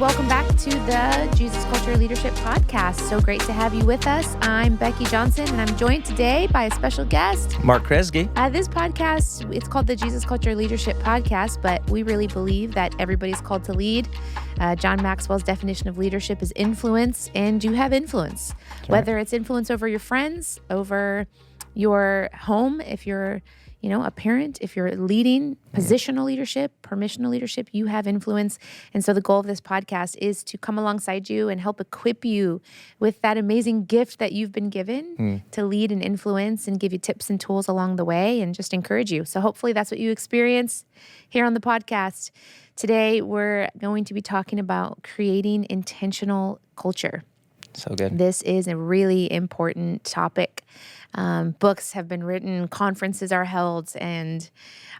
welcome back to the Jesus Culture Leadership Podcast. So great to have you with us. I'm Becky Johnson, and I'm joined today by a special guest, Mark Kresge. This podcast, it's called the Jesus Culture Leadership Podcast, but we really believe that everybody's called to lead. John Maxwell's definition of leadership is influence, and you have influence. That's Whether it's influence over your friends, over your home, if you're a parent, if you're leading positional leadership, permissional leadership, you have influence. And so the goal of this podcast is to come alongside you and help equip you with that amazing gift that you've been given to lead and influence, and give you tips and tools along the way and just encourage you. So hopefully that's what you experience here on the podcast. Today, we're going to be talking about creating intentional culture. So good. This is a really important topic. Books have been written, conferences are held, and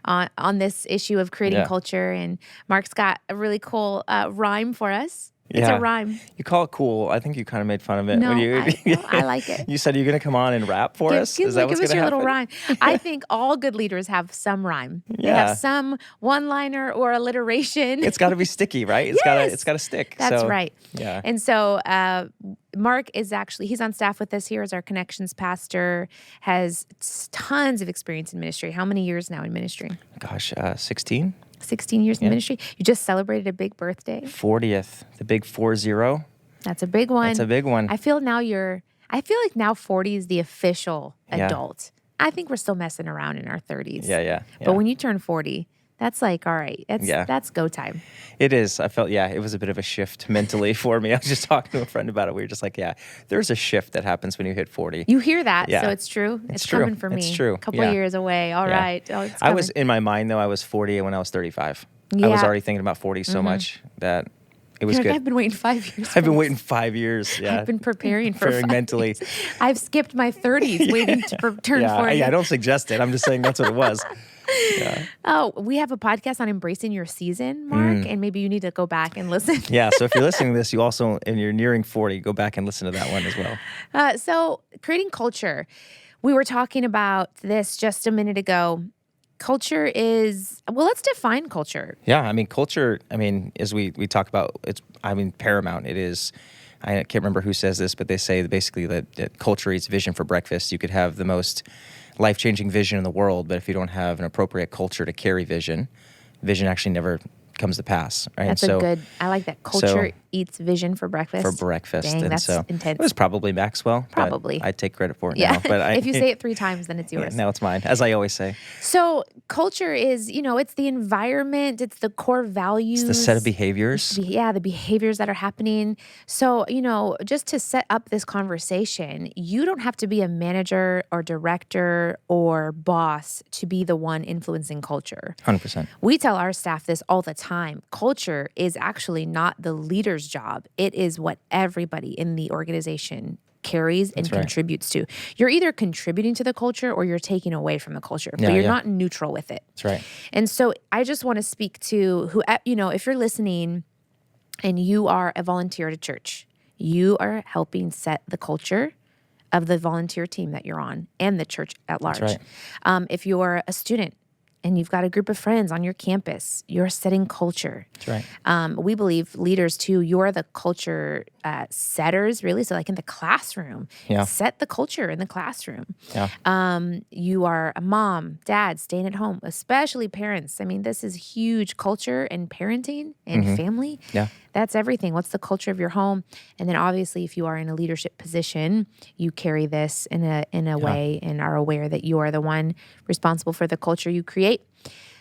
on this issue of creating culture. And Mark's got a really cool rhyme for us. It's a rhyme. You call it cool. I think you kind of made fun of it. No, I like it. You said you're going to come on and rap for us? Is that what's going to happen? Give us your little rhyme. I think all good leaders have some rhyme. Yeah. They have some one-liner or alliteration. It's got to be sticky, right? It's got to stick. That's right. Yeah. And so Mark is he's on staff with us here as our connections pastor, has tons of experience in ministry. How many years now in ministry? Gosh, 16? 16 years in ministry. You just celebrated a big birthday. 40th, the big 40. That's a big one. That's a big one. I feel like now 40 is the official adult. I think we're still messing around in our 30s. Yeah. But when you turn 40, that's like, all right, that's go time. It is. I felt, it was a bit of a shift mentally for me. I was just talking to a friend about it. We were just like, there's a shift that happens when you hit 40. You hear that, so it's true. It's true. Coming for me. It's true. A couple of years away. All right. Oh, it's I coming. was, in my mind though, I was 40 when I was 35. Yeah. I was already thinking about 40 so much that it was good. I've been waiting 5 years. I've been waiting 5 years. Yeah. I've been preparing for 5 mentally. years. I've skipped my 30s waiting to turn 40. I don't suggest it. I'm just saying that's what it was. Yeah. Oh, we have a podcast on embracing your season, Mark, and maybe you need to go back and listen. Yeah, so if you're listening to this, you also, and you're nearing 40, go back and listen to that one as well. So creating culture. We were talking about this just a minute ago. Culture is, let's define culture. Yeah, culture, as we talk about, it's paramount. It is, I can't remember who says this, but they say basically that culture eats vision for breakfast. You could have the most life-changing vision in the world, but if you don't have an appropriate culture to carry vision actually never comes to pass, right? That's I like that. Culture eats vision for breakfast. For breakfast. Dang, and that's so intense. It was probably Maxwell. Probably. I take credit for it now. But if you say it 3 times, then it's yours. Now it's mine, as I always say. So culture is, it's the environment, it's the core values. It's the set of behaviors. The behaviors that are happening. So, just to set up this conversation, you don't have to be a manager or director or boss to be the one influencing culture. 100%. We tell our staff this all the time. Culture is actually not the leader's job. It is what everybody in the organization carries and contributes to. You're either contributing to the culture or you're taking away from the culture, but you're not neutral with it. That's right. And so I just want to speak to who, if you're listening and you are a volunteer at a church, you are helping set the culture of the volunteer team that you're on and the church at large. That's right. If you're a student and you've got a group of friends on your campus, you're setting culture. That's right. We believe leaders too, you're the culture setters, really. So like in the classroom, set the culture in the classroom. Yeah. You are a mom, dad, staying at home, especially parents. This is huge culture and parenting and family. Yeah. That's everything. What's the culture of your home? And then obviously if you are in a leadership position, you carry this in a way and are aware that you are the one responsible for the culture you create.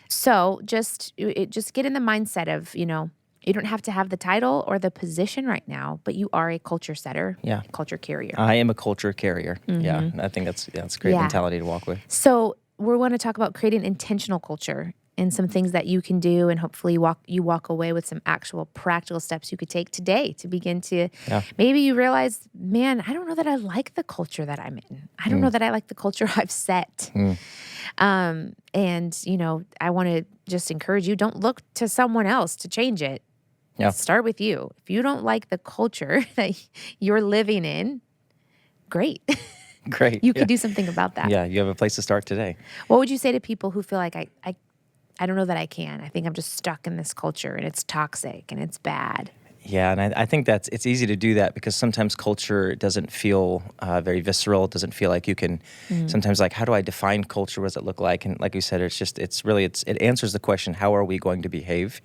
So just get in the mindset of, you don't have to have the title or the position right now, but you are a culture setter, a culture carrier. I am a culture carrier. Yeah, I think that's a great mentality to walk with. So we want to talk about creating intentional culture and some things that you can do, and hopefully you walk away with some actual practical steps you could take today to begin to, maybe you realize, man, I don't know that I like the culture that I'm in. I don't know that I like the culture I've set. And, I want to just encourage you, don't look to someone else to change it. Yeah. Start with you. If you don't like the culture that you're living in, great. Great. You could do something about that. Yeah, you have a place to start today. What would you say to people who feel like I don't know that I can. I think I'm just stuck in this culture and it's toxic and it's bad. Yeah, and I think it's easy to do that because sometimes culture doesn't feel very visceral. It doesn't feel like you can. Sometimes, like, how do I define culture? What does it look like? And like you said, it answers the question: how are we going to behave?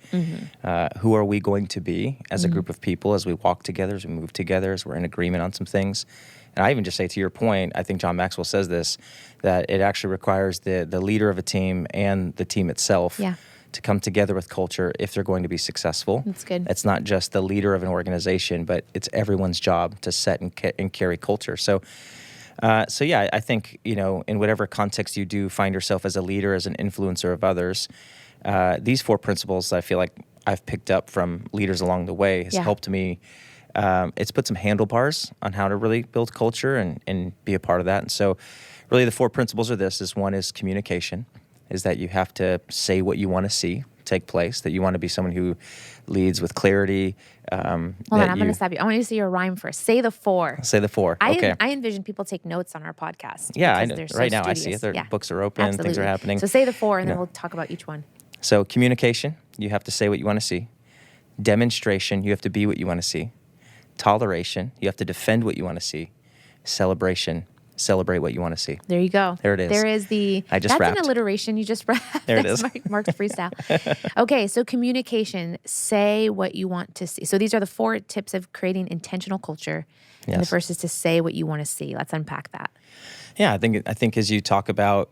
Who are we going to be as a group of people as we walk together, as we move together, as we're in agreement on some things? And I even just say, to your point, I think John Maxwell says this, that it actually requires the leader of a team and the team itself. Yeah. To come together with culture if they're going to be successful. That's good. It's not just the leader of an organization, but it's everyone's job to set and carry culture. So yeah, I think, in whatever context you do find yourself as a leader, as an influencer of others, these 4 principles I feel like I've picked up from leaders along the way has helped me. It's put some handlebars on how to really build culture and be a part of that. And so really the 4 principles are this: one is communication. Is that you have to say what you want to see take place, that you want to be someone who leads with clarity. Hold on, I'm going to stop you. I want you to say your rhyme first. Say the 4. Say the 4. Okay. I envision people take notes on our podcast. Yeah, I know. They're so Right now studious. I see it. Their books are open, Absolutely. Things are happening. So say the 4, and then we'll talk about each one. So communication, you have to say what you want to see. Demonstration, you have to be what you want to see. Toleration, you have to defend what you want to see. Celebration, celebrate what you want to see. There you go. There it is. There is that's rapped. an alliteration you just rapped. There it is. Mark's freestyle. Okay, so communication, say what you want to see. So these are the 4 tips of creating intentional culture. Yes. And the first is to say what you want to see. Let's unpack that. Yeah, I think as you talk about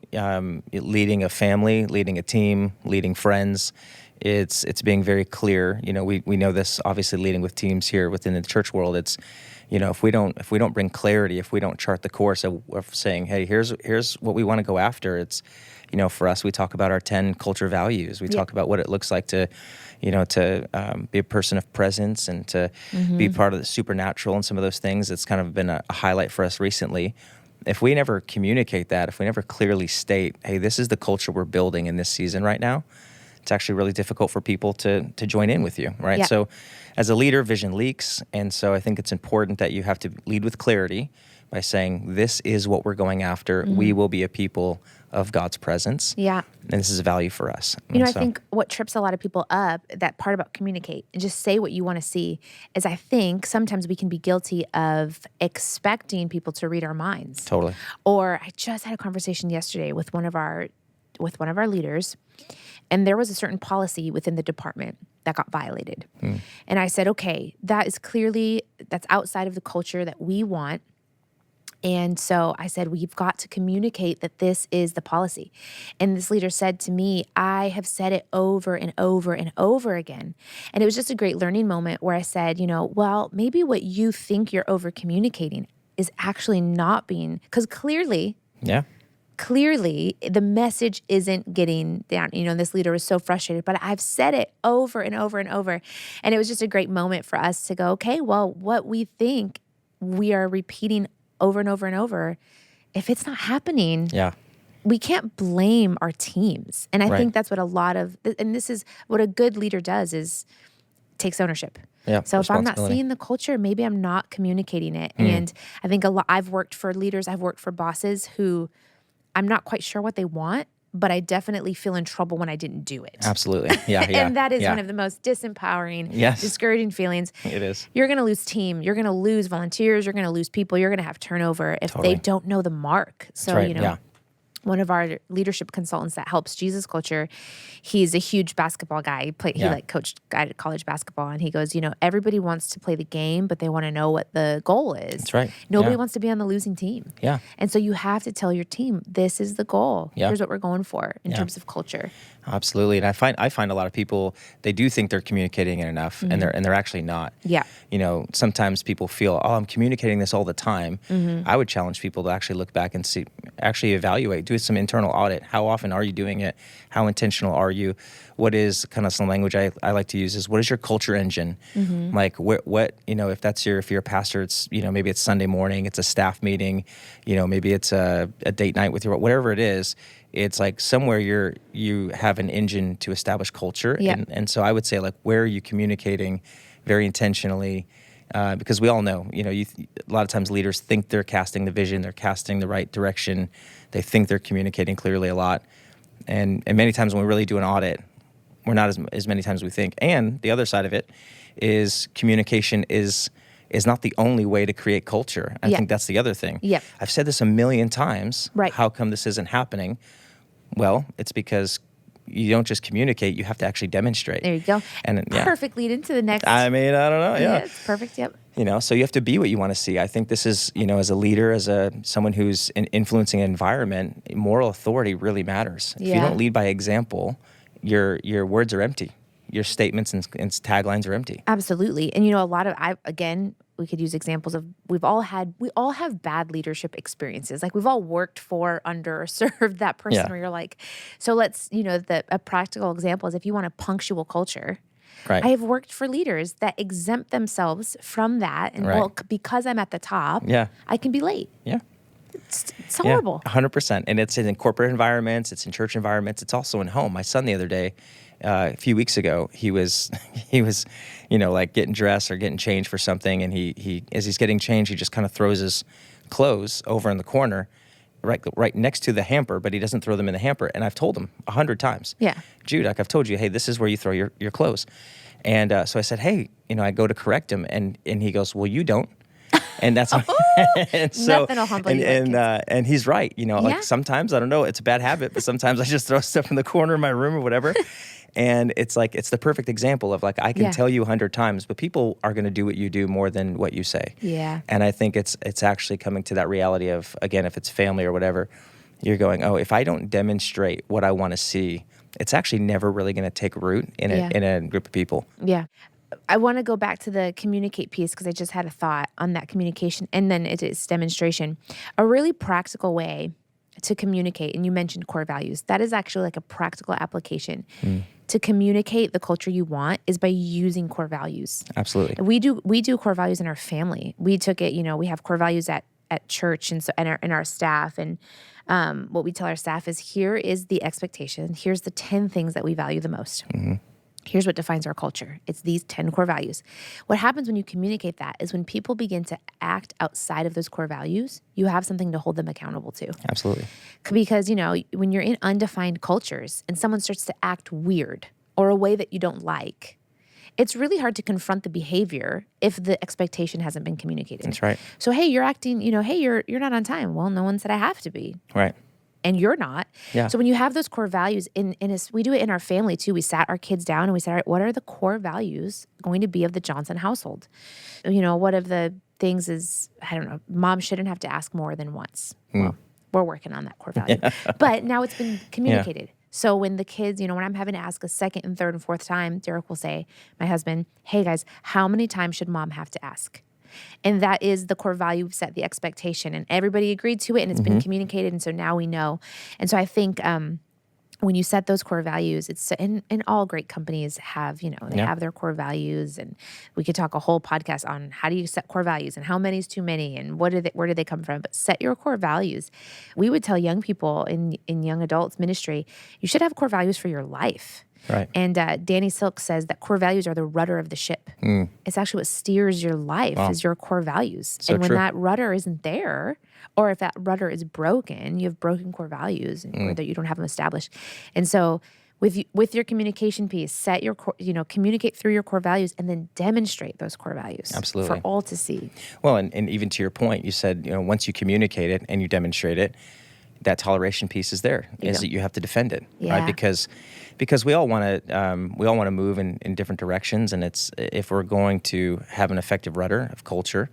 leading a family, leading a team, leading friends, it's being very clear. We know this obviously leading with teams here within the church world. It's if we don't bring clarity, if we don't chart the course of saying, hey, here's what we want to go after. It's for us, we talk about our 10 culture values. We talk about what it looks like to be a person of presence and to be part of the supernatural and some of those things. It's kind of been a highlight for us recently. If we never communicate that, if we never clearly state, hey, this is the culture we're building in this season right now, it's actually really difficult for people to join in with you, right? Yeah. So as a leader, vision leaks. And so I think it's important that you have to lead with clarity by saying, this is what we're going after. We will be a people of God's presence. Yeah. And this is a value for us. I think what trips a lot of people up, that part about communicate and just say what you want to see, is I think sometimes we can be guilty of expecting people to read our minds. Totally. Or I just had a conversation yesterday with one of our leaders, and there was a certain policy within the department that got violated. And I said, okay, that's outside of the culture that we want. And so I said, we've got to communicate that this is the policy. And this leader said to me, I have said it over and over and over again. And it was just a great learning moment where I said, well, maybe what you think you're over communicating is actually not being, because clearly the message isn't getting down. This leader was so frustrated, but I've said it over and over and over. And it was just a great moment for us to go, okay, well, what we think we are repeating over and over and over, if it's not happening, we can't blame our teams. And I think that's what this is what a good leader does, is takes ownership. Yeah, so if I'm not seeing the culture, maybe I'm not communicating it. And I think I've worked for leaders, I've worked for bosses who I'm not quite sure what they want, but I definitely feel in trouble when I didn't do it. Absolutely. Yeah. And that is one of the most disempowering, discouraging feelings. It is. You're going to lose team. You're going to lose volunteers. You're going to lose people. You're going to have turnover if they don't know the mark. So, one of our leadership consultants that helps Jesus Culture, he's a huge basketball guy. He coached college basketball, and he goes, everybody wants to play the game, but they want to know what the goal is. That's right. Nobody wants to be on the losing team. Yeah. And so you have to tell your team, this is the goal. Yeah. Here's what we're going for in terms of culture. Absolutely. And I find a lot of people, they do think they're communicating it enough, and they're actually not. Yeah. Sometimes people feel, I'm communicating this all the time. I would challenge people to actually look back and evaluate, do some internal audit. How often are you doing it? How intentional are you? What is kind of some language I like to use is, what is your culture engine? Like what if you're a pastor, it's, maybe it's Sunday morning, it's a staff meeting, maybe it's a date night with whatever it is. It's like somewhere you have an engine to establish culture. Yeah. And so I would say, like, where are you communicating very intentionally? Because we all know, a lot of times leaders think they're casting the vision, they're casting the right direction. They think they're communicating clearly a lot. And many times when we really do an audit, We're not as many times as we think. And the other side of it is communication is not the only way to create culture. I think that's the other thing. Yep. I've said this a million times. Right. How come this isn't happening? Well, it's because you don't just communicate, you have to actually demonstrate. There you go. And perfect lead into the next. I mean, I don't know. Yeah. It's perfect. Yep. So you have to be what you want to see. I think this is, as a leader, as someone who's influencing an environment, moral authority really matters. If you don't lead by example, your words are empty. Your statements and taglines are empty. Absolutely. And a lot of we could use examples of we all have bad leadership experiences. Like we've all worked for, under, or served that person where you're like, so let's, a practical example is if you want a punctual culture. Right. I have worked for leaders that exempt themselves from that. And because I'm at the top, I can be late. Yeah. It's horrible. 100%. And it's in corporate environments, it's in church environments, it's also in home. My son the other day, a few weeks ago, he was like getting dressed or getting changed for something, and he as he's getting changed, he just kind of throws his clothes over in the corner, right next to the hamper, but he doesn't throw them in the hamper. And I've told him 100 times, Jude, like I've told you, hey, this is where you throw your clothes. And so I said, hey, I go to correct him, and he goes, well, you don't. And that's and so nothing will humble you. And he's right. Like sometimes, I don't know, it's a bad habit, but sometimes I just throw stuff in the corner of my room or whatever. And it's like, it's the perfect example of like, I can tell you 100 times, but people are going to do what you do more than what you say. Yeah. And I think it's actually coming to that reality of, again, if it's family or whatever, you're going, oh, if I don't demonstrate what I want to see, it's actually never really going to take root in a group of people. Yeah. I want to go back to the communicate piece because I just had a thought on that communication and then it's demonstration. A really practical way to communicate, and you mentioned core values, that is actually like a practical application. To communicate the culture you want is by using core values. Absolutely. We do core values in our family. We took it, we have core values at church and so and our staff. And what we tell our staff is, here is the expectation. Here's the 10 things that we value the most. Mm-hmm. Here's what defines our culture. It's these 10 core values. What happens when you communicate that is when people begin to act outside of those core values, you have something to hold them accountable to. Absolutely. Because, when you're in undefined cultures and someone starts to act weird or a way that you don't like, it's really hard to confront the behavior if the expectation hasn't been communicated. That's right. So, hey, you're acting, hey, you're not on time. Well, no one said I have to be. Right. And you're not. Yeah. So when you have those core values, we do it in our family too. We sat our kids down and we said, all right, what are the core values going to be of the Johnson household? One of the things is, I don't know, mom shouldn't have to ask more than once. Well, we're working on that core value. But now it's been communicated. Yeah. So when the kids, when I'm having to ask a second and third and fourth time, Derek will say, my husband, hey guys, how many times should mom have to ask? And that is the core value. We've set the expectation and everybody agreed to it and it's been communicated. And so now we know. And so I think when you set those core values, it's and all great companies have, they have their core values, and we could talk a whole podcast on how do you set core values and how many is too many and where do they come from? But set your core values. We would tell young people in young adults ministry, you should have core values for your life. Right. And Danny Silk says that core values are the rudder of the ship. It's actually what steers your life is your core values. So and when true. that rudder isn't there, or if that rudder is broken, you have broken core values or that you don't have them established. And so with your communication piece, set your communicate through your core values and then demonstrate those core values. Absolutely. For all to see. Well, and even to your point, you said, once you communicate it and you demonstrate it, that toleration piece is there, is that you have to defend it, right? Because we all want to move in different directions, and it's if we're going to have an effective rudder of culture,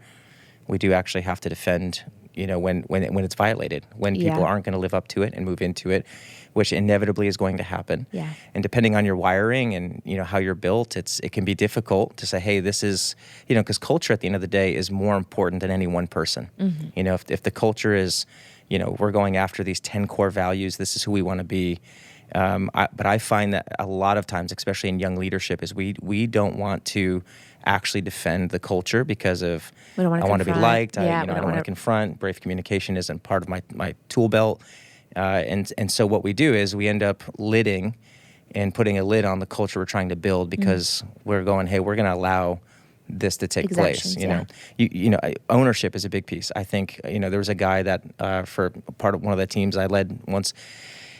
we do actually have to defend, when it's violated, when people aren't going to live up to it and move into it, which inevitably is going to happen. Yeah. And depending on your wiring and how you're built, it can be difficult to say, hey, this is because culture at the end of the day is more important than any one person. Mm-hmm. If the culture is we're going after these 10 core values. This is who we want to be. But I find that a lot of times, especially in young leadership, is we don't want to actually defend the culture because of I want to be liked. I don't want to confront. Brave communication isn't part of my tool belt. And so what we do is we end up lidding and putting a lid on the culture we're trying to build because we're going, hey, we're going to allow this to take place. Ownership is a big piece. I think there was a guy that for part of one of the teams I led once.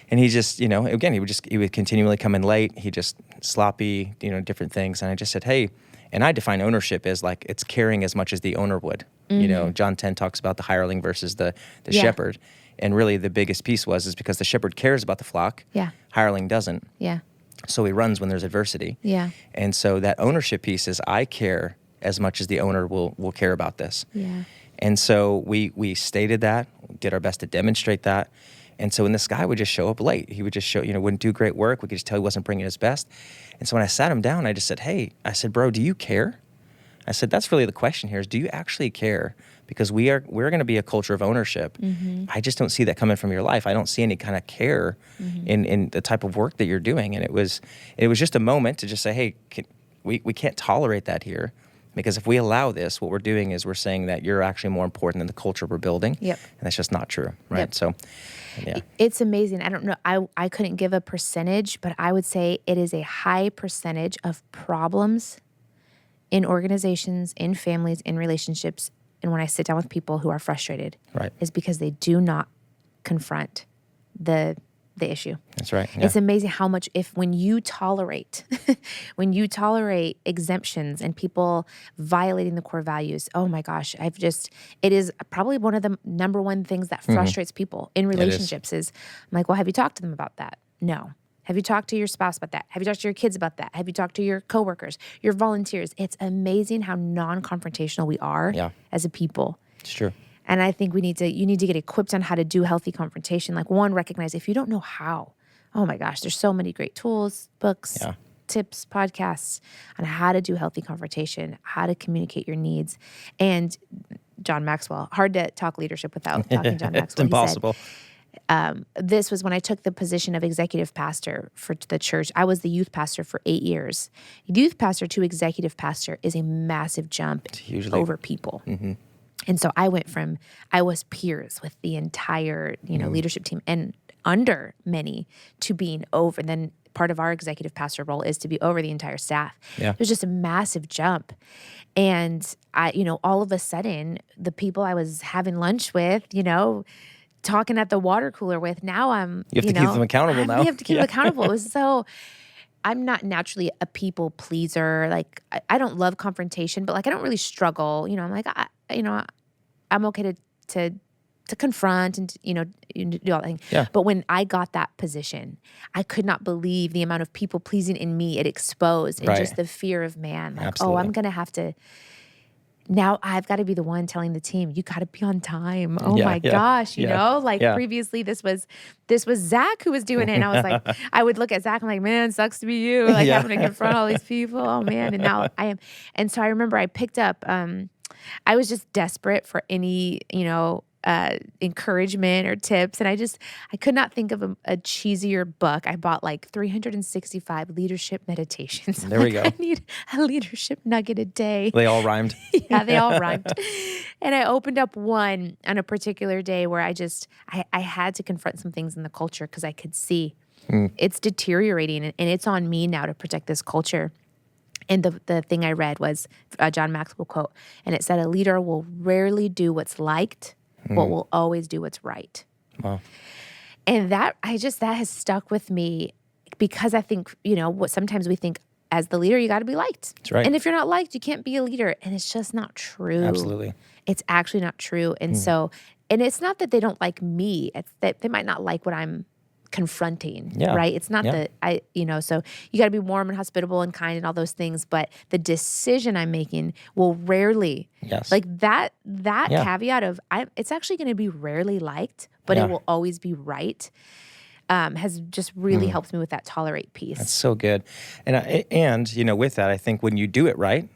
And he just, again, he would continually come in late. He just sloppy, different things. And I just said, hey, and I define ownership as like it's caring as much as the owner would. John 10 talks about the hireling versus the shepherd. And really the biggest piece is because the shepherd cares about the flock. Yeah. Hireling doesn't. Yeah. So he runs when there's adversity. Yeah. And so that ownership piece is I care as much as the owner will care about this. Yeah. And so we stated that, did our best to demonstrate that. And so when this guy would just show up late, he would just wouldn't do great work. We could just tell he wasn't bringing his best. And so when I sat him down, I just said, hey, bro, do you care? I said, that's really the question here is, do you actually care? Because we're going to be a culture of ownership. Mm-hmm. I just don't see that coming from your life. I don't see any kind of care in the type of work that you're doing. And it was just a moment to just say, hey, we can't tolerate that here. Because if we allow this, what we're doing is we're saying that you're actually more important than the culture we're building. Yep. And that's just not true, right? Yep. So, yeah. It's amazing. I don't know. I couldn't give a percentage, but I would say it is a high percentage of problems in organizations, in families, in relationships, and when I sit down with people who are frustrated, right, is because they do not confront the issue. That's right. Yeah. It's amazing how much when you tolerate exemptions and people violating the core values, oh my gosh, it is probably one of the number one things that frustrates people in relationships is I'm like, well, have you talked to them about that? No. Have you talked to your spouse about that? Have you talked to your kids about that? Have you talked to your coworkers, your volunteers? It's amazing how non-confrontational we are as a people. It's true. And I think you need to get equipped on how to do healthy confrontation. Like recognize if you don't know how, oh my gosh, there's so many great tools, books, tips, podcasts on how to do healthy confrontation, how to communicate your needs. And John Maxwell, hard to talk leadership without talking John Maxwell. It's impossible. This was when I took the position of executive pastor for the church. I was the youth pastor for 8 years. Youth pastor to executive pastor is a massive jump over people. Mm-hmm. And so I was peers with the entire, leadership team and under many to being over. And then part of our executive pastor role is to be over the entire staff. Yeah. It was just a massive jump. And all of a sudden, the people I was having lunch with, talking at the water cooler with, now I'm, you have to keep them accountable now. You have to keep them accountable. It was so... I'm not naturally a people pleaser. Like I don't love confrontation, but like I don't really struggle. I'm like I'm okay to confront and do all that thing. Yeah. But when I got that position, I could not believe the amount of people pleasing in me it exposed, and just the fear of man. Like, absolutely. I'm gonna have to. Now I've got to be the one telling the team, you got to be on time. Oh my gosh, previously this was Zach who was doing it. And I was like, I would look at Zach, I'm like, man, sucks to be you. Like having to confront all these people. Oh man. And now I am. And so I remember I picked up, I was just desperate for any, encouragement or tips. And I could not think of a cheesier book. I bought like 365 leadership meditations. There we go. I need a leadership nugget a day. They all rhymed. Yeah, they all rhymed. And I opened up one on a particular day where I had to confront some things in the culture because I could see it's deteriorating and it's on me now to protect this culture. And the thing I read was a John Maxwell quote, and it said, a leader will rarely do what's liked, but will always do what's right. Wow. And that has stuck with me because I think, what sometimes we think as the leader, you got to be liked. That's right. And if you're not liked, you can't be a leader. And it's just not true. Absolutely. It's actually not true. And so, and it's not that they don't like me. It's that they might not like what I'm confronting, right? It's not that so you got to be warm and hospitable and kind and all those things, but the decision I'm making will rarely, like that caveat of it's actually going to be rarely liked, but it will always be right. Has just really helped me with that tolerate piece. That's so good. And with that, I think when you do it right,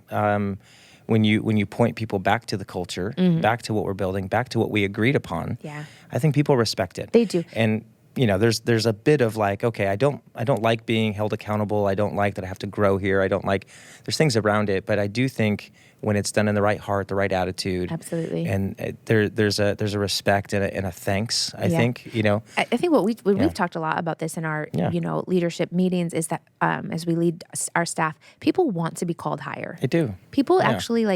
when you point people back to the culture, back to what we're building, back to what we agreed upon, I think people respect it. They do. And there's a bit of like, okay, I don't like being held accountable. I don't like that I have to grow here. There's things around it, but I do think when it's done in the right heart, the right attitude. Absolutely. And there's a respect and a thanks, I think, I think we've talked a lot about this in our, leadership meetings is that as we lead our staff, people want to be called higher. They do. People actually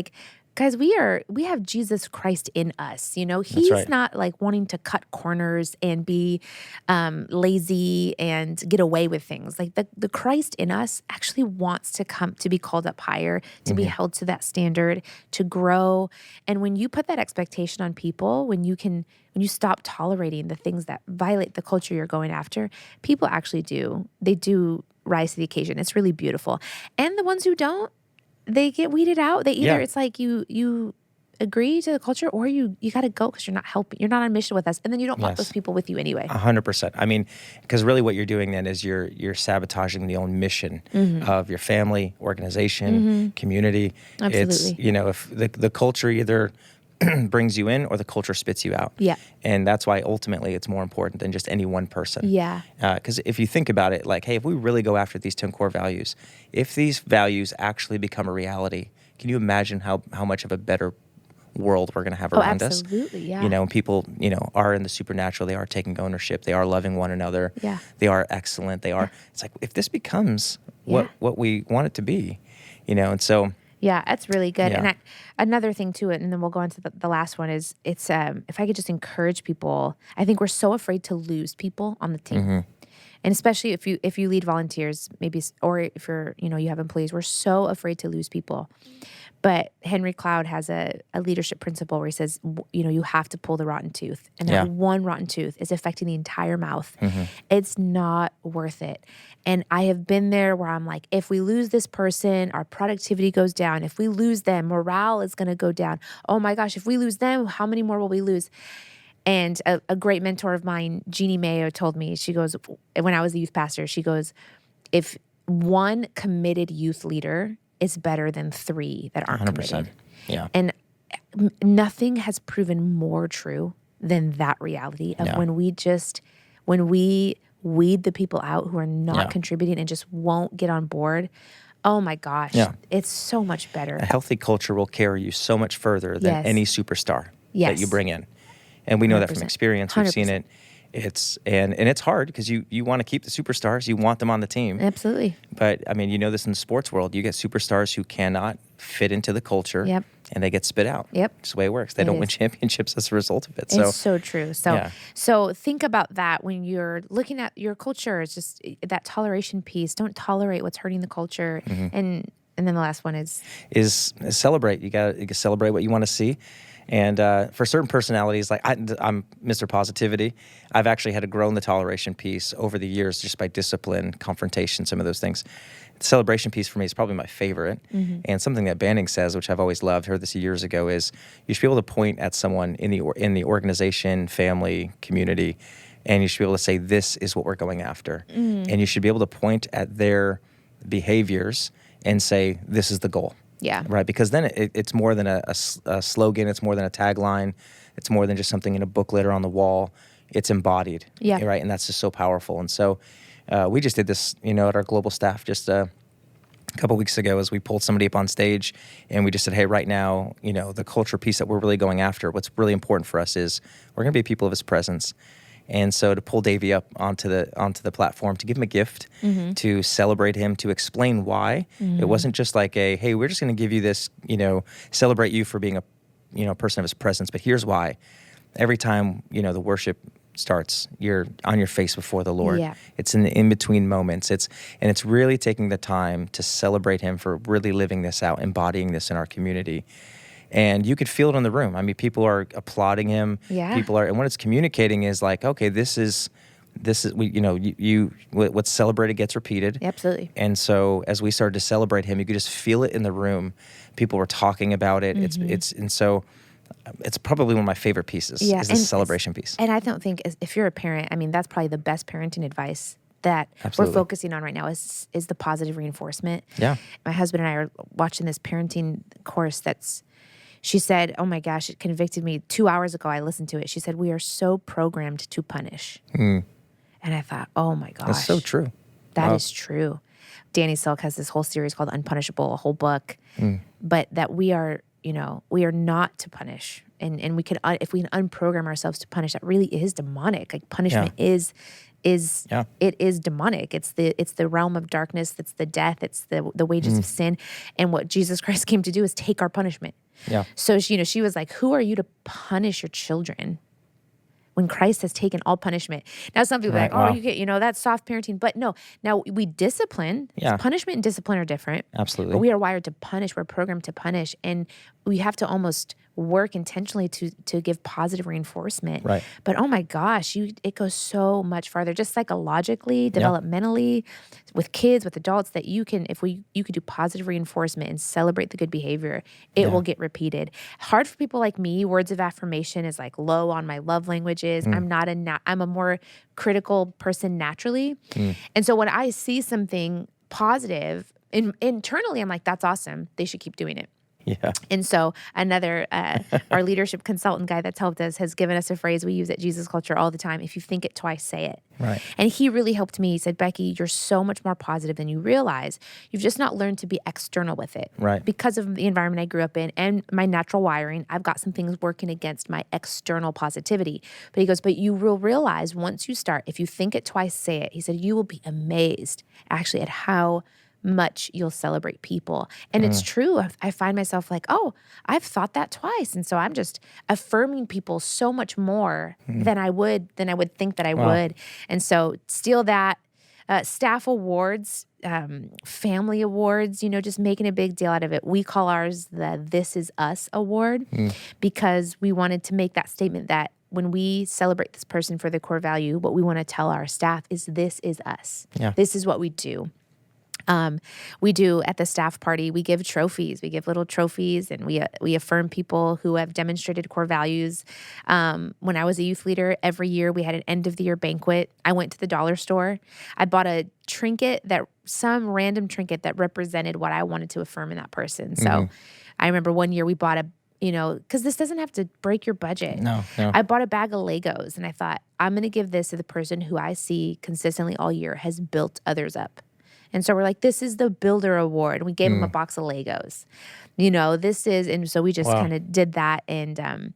Guys, we have Jesus Christ in us. He's right. not like wanting to cut corners and be lazy and get away with things. Like the Christ in us actually wants to come to be called up higher, to be held to that standard, to grow. And when you put that expectation on people, when you stop tolerating the things that violate the culture you're going after, people actually do rise to the occasion. It's really beautiful. And the ones who don't, they get weeded out. They either it's like you agree to the culture, or you got to go because you're not helping. You're not on mission with us, and then you don't want those people with you anyway. 100%. I mean, because really what you're doing then is you're sabotaging the own mission of your family, organization, community. Absolutely. It's, if the culture either brings you in or the culture spits you out. Yeah. And that's why ultimately it's more important than just any one person. Yeah. Because if you think about it, like, hey, if we really go after these 10 core values, if these values actually become a reality, can you imagine how much of a better world we're going to have around us? Absolutely, yeah. When people, are in the supernatural, they are taking ownership, they are loving one another, they are excellent, they are, it's like, if this becomes what we want it to be, and so... Yeah, that's really good. Yeah. And another thing to it, and then we'll go on to the last one, is it's if I could just encourage people. I think we're so afraid to lose people on the team. And especially if you lead volunteers, maybe, or if you're, you have employees, we're so afraid to lose people. But Henry Cloud has a leadership principle where he says, you have to pull the rotten tooth. And that one rotten tooth is affecting the entire mouth. It's not worth it. And I have been there where I'm like, if we lose this person, our productivity goes down. If we lose them, morale is going to go down. Oh my gosh, if we lose them, how many more will we lose? And a great mentor of mine, Jeannie Mayo, told me, she goes, when I was a youth pastor, she goes, if one committed youth leader is better than 3 that aren't 100%. committed. Yeah. And nothing has proven more true than that reality of when we weed the people out who are not contributing and just won't get on board. Oh my gosh. It's so much better. A healthy culture will carry you so much further than any superstar that you bring in. And we know that from experience. We've 100%. seen it. It's it's hard because you want to keep the superstars. You want them on the team. Absolutely. But I mean, this in the sports world. You get superstars who cannot fit into the culture, and they get spit out. Yep. It's the way it works. They don't win championships as a result of it. It's so true. So think about that when you're looking at your culture. It's just that toleration piece. Don't tolerate what's hurting the culture. And then the last one is celebrate. You got to celebrate what you want to see. And for certain personalities, like I'm Mr. Positivity, I've actually had to grow in the toleration piece over the years just by discipline, confrontation, some of those things. The celebration piece for me is probably my favorite. And something that Banning says, which I've always loved, heard this years ago, is you should be able to point at someone in the organization, family, community, and you should be able to say, this is what we're going after. And you should be able to point at their behaviors and say, this is the goal. Yeah. Right. Because then it's more than a slogan. It's more than a tagline. It's more than just something in a booklet or on the wall. It's embodied. Yeah. Right. And that's just so powerful. And so we just did this, at our global staff just a couple weeks ago as we pulled somebody up on stage and we just said, hey, right now, the culture piece that we're really going after, what's really important for us is we're going to be people of his presence. And so to pull Davey up onto the platform, to give him a gift, to celebrate him, to explain why. It wasn't just like hey, we're just going to give you this, celebrate you for being a person of his presence, but here's why. Every time, the worship starts, you're on your face before the Lord. Yeah. It's in the in-between moments. It's really taking the time to celebrate him for really living this out, embodying this in our community. And you could feel it in the room. I mean, people are applauding him. Yeah. People are, and what it's communicating is like, okay, this is what's celebrated gets repeated. Absolutely. And so as we started to celebrate him, you could just feel it in the room. People were talking about it. It's probably one of my favorite pieces. Is the celebration piece. And I don't think if you're a parent, I mean, that's probably the best parenting advice that we're focusing on right now is the positive reinforcement. Yeah. My husband and I are watching this parenting course she said, oh my gosh, it convicted me 2 hours ago. I listened to it. She said, we are so programmed to punish. And I thought, oh my gosh. That's so true. That is true. Danny Silk has this whole series called Unpunishable, a whole book. But that we are not to punish. And we can, if we can unprogram ourselves to punish, that really is demonic. Like punishment is demonic. It's the realm of darkness. It's the death. It's the wages of sin. And what Jesus Christ came to do is take our punishment. Yeah. So she was like, who are you to punish your children when Christ has taken all punishment? Now, some people are Right, like, oh, wow. you get, that's soft parenting. But no, now we discipline. Yeah. Punishment and discipline are different. Absolutely. But we are wired to punish. We're programmed to punish. And we have to almost work intentionally to give positive reinforcement. Right. But oh my gosh, it goes so much farther, just psychologically, developmentally, with kids, with adults, that you can do positive reinforcement and celebrate the good behavior, it will get repeated. Hard for people like me, words of affirmation is like low on my love languages. I'm a more critical person naturally. And so when I see something positive, internally, I'm like, that's awesome. They should keep doing it. Yeah. And so another, our leadership consultant guy that's helped us has given us a phrase we use at Jesus Culture all the time. If you think it twice, say it. Right. And he really helped me. He said, Becky, you're so much more positive than you realize. You've just not learned to be external with it. Right. Because of the environment I grew up in and my natural wiring, I've got some things working against my external positivity. But he goes, but you will realize once you start, if you think it twice, say it. He said, you will be amazed actually at how much you'll celebrate people. And it's true. I find myself like, oh, I've thought that twice. And so I'm just affirming people so much more than I would think that I would. And so steal that. Staff awards, family awards, just making a big deal out of it. We call ours the This Is Us award because we wanted to make that statement that when we celebrate this person for the core value, what we want to tell our staff is this is us. Yeah. This is what we do. We do at the staff party, we give trophies. We give little trophies and we affirm people who have demonstrated core values. When I was a youth leader, every year we had an end of the year banquet. I went to the dollar store. I bought a trinket, some random trinket that represented what I wanted to affirm in that person. So I remember one year we bought because this doesn't have to break your budget. No. I bought a bag of Legos and I thought, I'm going to give this to the person who I see consistently all year has built others up. And so we're like, this is the Builder Award. And we gave him a box of Legos. And so we just kind of did that. And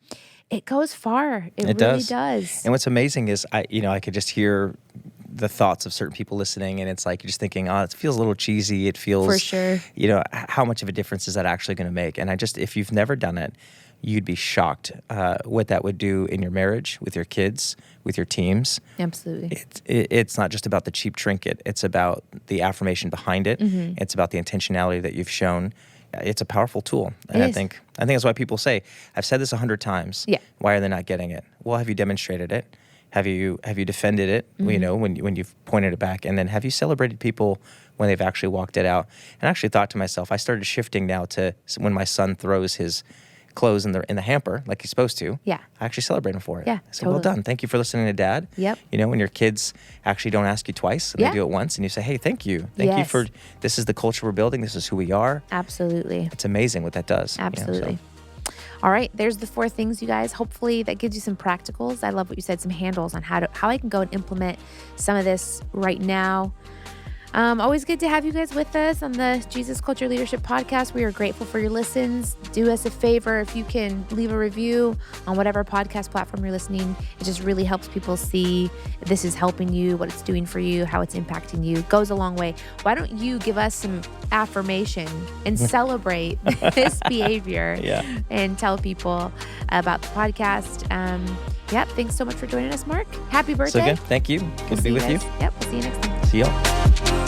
it goes far. It really does. And what's amazing is I could just hear the thoughts of certain people listening, and it's like you're just thinking, oh, it feels a little cheesy. It feels, for sure. How much of a difference is that actually going to make? And if you've never done it, you'd be shocked what that would do in your marriage, with your kids, with your teams. Absolutely. It's not just about the cheap trinket. It's about the affirmation behind it. It's about the intentionality that you've shown. It's a powerful tool. And I think that's why people say, I've said this 100 times. Yeah. Why are they not getting it? Well, have you demonstrated it? Have you defended it, when you've pointed it back? And then have you celebrated people when they've actually walked it out? And I actually thought to myself, I started shifting now to when my son throws his clothes in the hamper like he's supposed to. Yeah. I actually celebrate him for it. Yeah, I said, well done. Thank you for listening to Dad. Yep. When your kids actually don't ask you twice, and they do it once, and you say, hey, thank you. Thank you for, this is the culture we're building. This is who we are. Absolutely. It's amazing what that does. Absolutely. All right, there's the 4 things, you guys. Hopefully that gives you some practicals. I love what you said, some handles on how I can go and implement some of this right now. Always good to have you guys with us on the Jesus Culture Leadership Podcast. We are grateful for your listens. Do us a favor if you can leave a review on whatever podcast platform you're listening. It just really helps people see this is helping you, what it's doing for you, how it's impacting you. It goes a long way. Why don't you give us some affirmation and celebrate this behavior and tell people about the podcast. Thanks so much for joining us, Mark. Happy birthday. So good. Thank you. Good to be with you. Yep, we'll see you next time. See y'all.